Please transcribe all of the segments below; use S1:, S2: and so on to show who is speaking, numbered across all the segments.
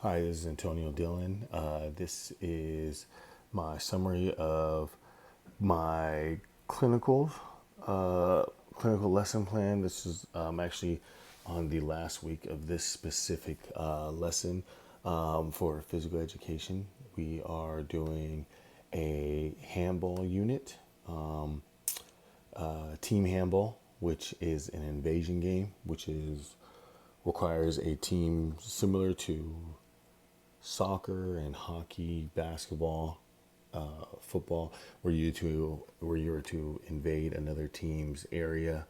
S1: Hi, this is Antonio Dillon. This is my summary of my clinical clinical lesson plan. This is actually on the last week of this specific lesson for physical education. We are doing a handball unit, team handball, which is an invasion game, which is requires a team similar to soccer and hockey, basketball, football, where you are to invade another team's area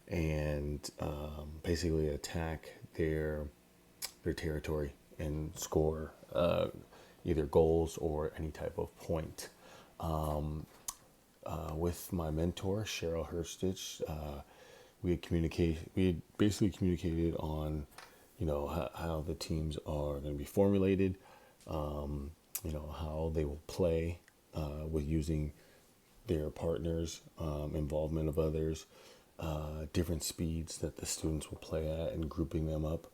S1: and basically attack their territory and score either goals or any type of point. With my mentor Cheryl Herstich, we had basically communicated on, how the teams are going to be formulated, how they will play with using their partners, involvement of others, different speeds that the students will play at, and grouping them up.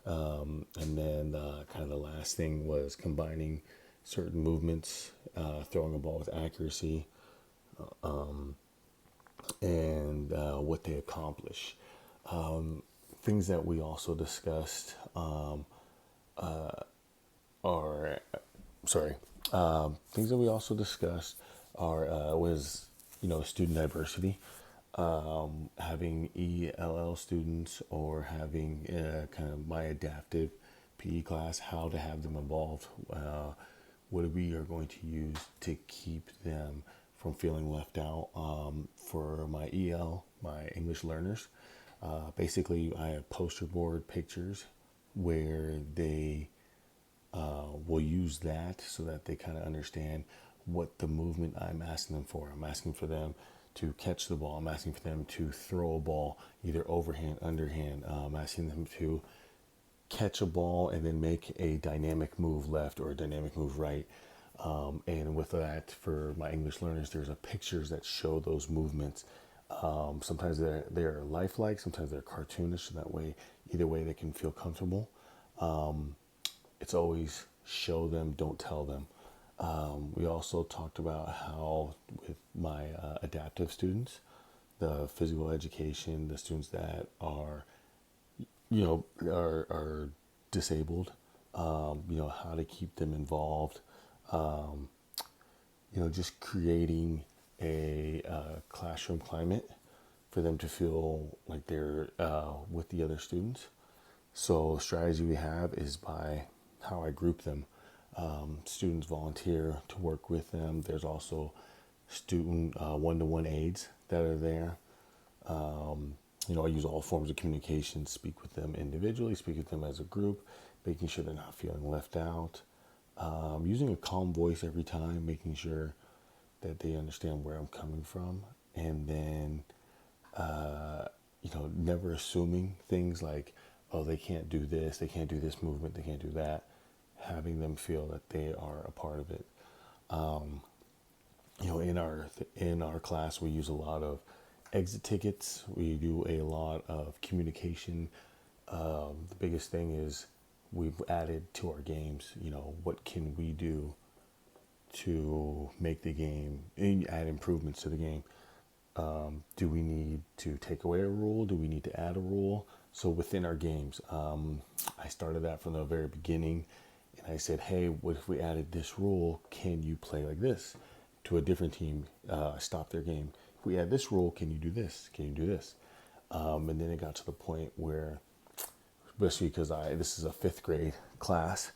S1: And then kind of the last thing was combining certain movements, throwing a ball with accuracy, and what they accomplish. Things that we also discussed are, sorry, things that we also discussed are was student diversity, having ELL students or having kind of my adaptive PE class, how to have them involved, what we are going to use to keep them from feeling left out. For my my English learners, basically I have poster board pictures where they will use that so that they kind of understand what the movement I'm asking them for. I'm asking for them to catch the ball. I'm asking for them to throw a ball, either overhand, underhand. I'm asking them to catch a ball and then make a dynamic move left or a dynamic move right. And with that, for my English learners, there's a pictures that show those movements. Sometimes they're lifelike, sometimes they're cartoonish. So that way, either way, they can feel comfortable. It's always show them, don't tell them. We also talked about how with my adaptive students, the physical education, the students that are, are disabled, how to keep them involved, just creating a classroom climate for them to feel like they're with the other students. So strategy we have is by how I group them. Students volunteer to work with them. There's also student one-to-one aides that are there. I use all forms of communication, speak with them individually, speak with them as a group, making sure they're not feeling left out. Using a calm voice every time, making sure that they understand where I'm coming from. And then, never assuming things like, oh, they can't do this, they can't do this movement, they can't do that. Having them feel that they are a part of it. In our class, we use a lot of exit tickets. We do a lot of communication. The biggest thing is we've added to our games. What can we do to make the game and add improvements to the game? Do we need to take away a rule? Do we need to add a rule? So within our games, I started that from the very beginning, and I said, hey, what if we added this rule? Can you play like this? To a different team, stop their game. If we add this rule, can you do this? Can you do this? And then it got to the point where, especially because this is a fifth grade class,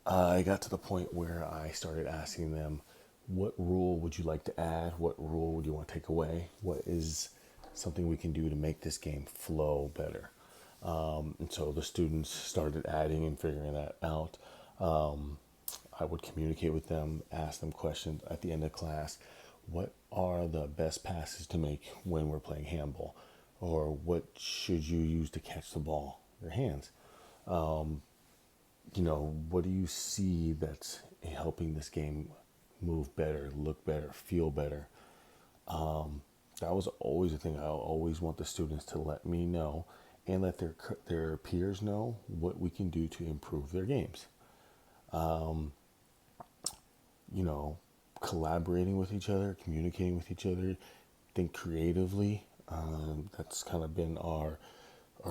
S1: I got to the point where I started asking them, what rule would you like to add? What rule would you want to take away? What is something we can do to make this game flow better? And so the students started adding and figuring that out. I would communicate with them, ask them questions at the end of class. What are the best passes to make when we're playing handball? Or what should you use to catch the ball? Your hands. What do you see that's helping this game move better, look better, feel better? That was always a thing. I always want the students to let me know and let their peers know what we can do to improve their games. you know, collaborating with each other, communicating with each other, think creatively. That's kind of been our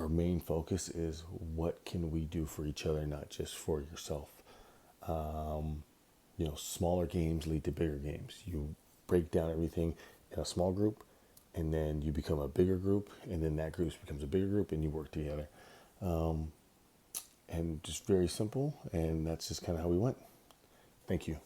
S1: main focus is what can we do for each other, not just for yourself. You know, smaller games lead to bigger games. You break down everything in a small group, and then you become a bigger group, and then that group becomes a bigger group, and you work together. And just very simple, and that's just kind of how we went. Thank you.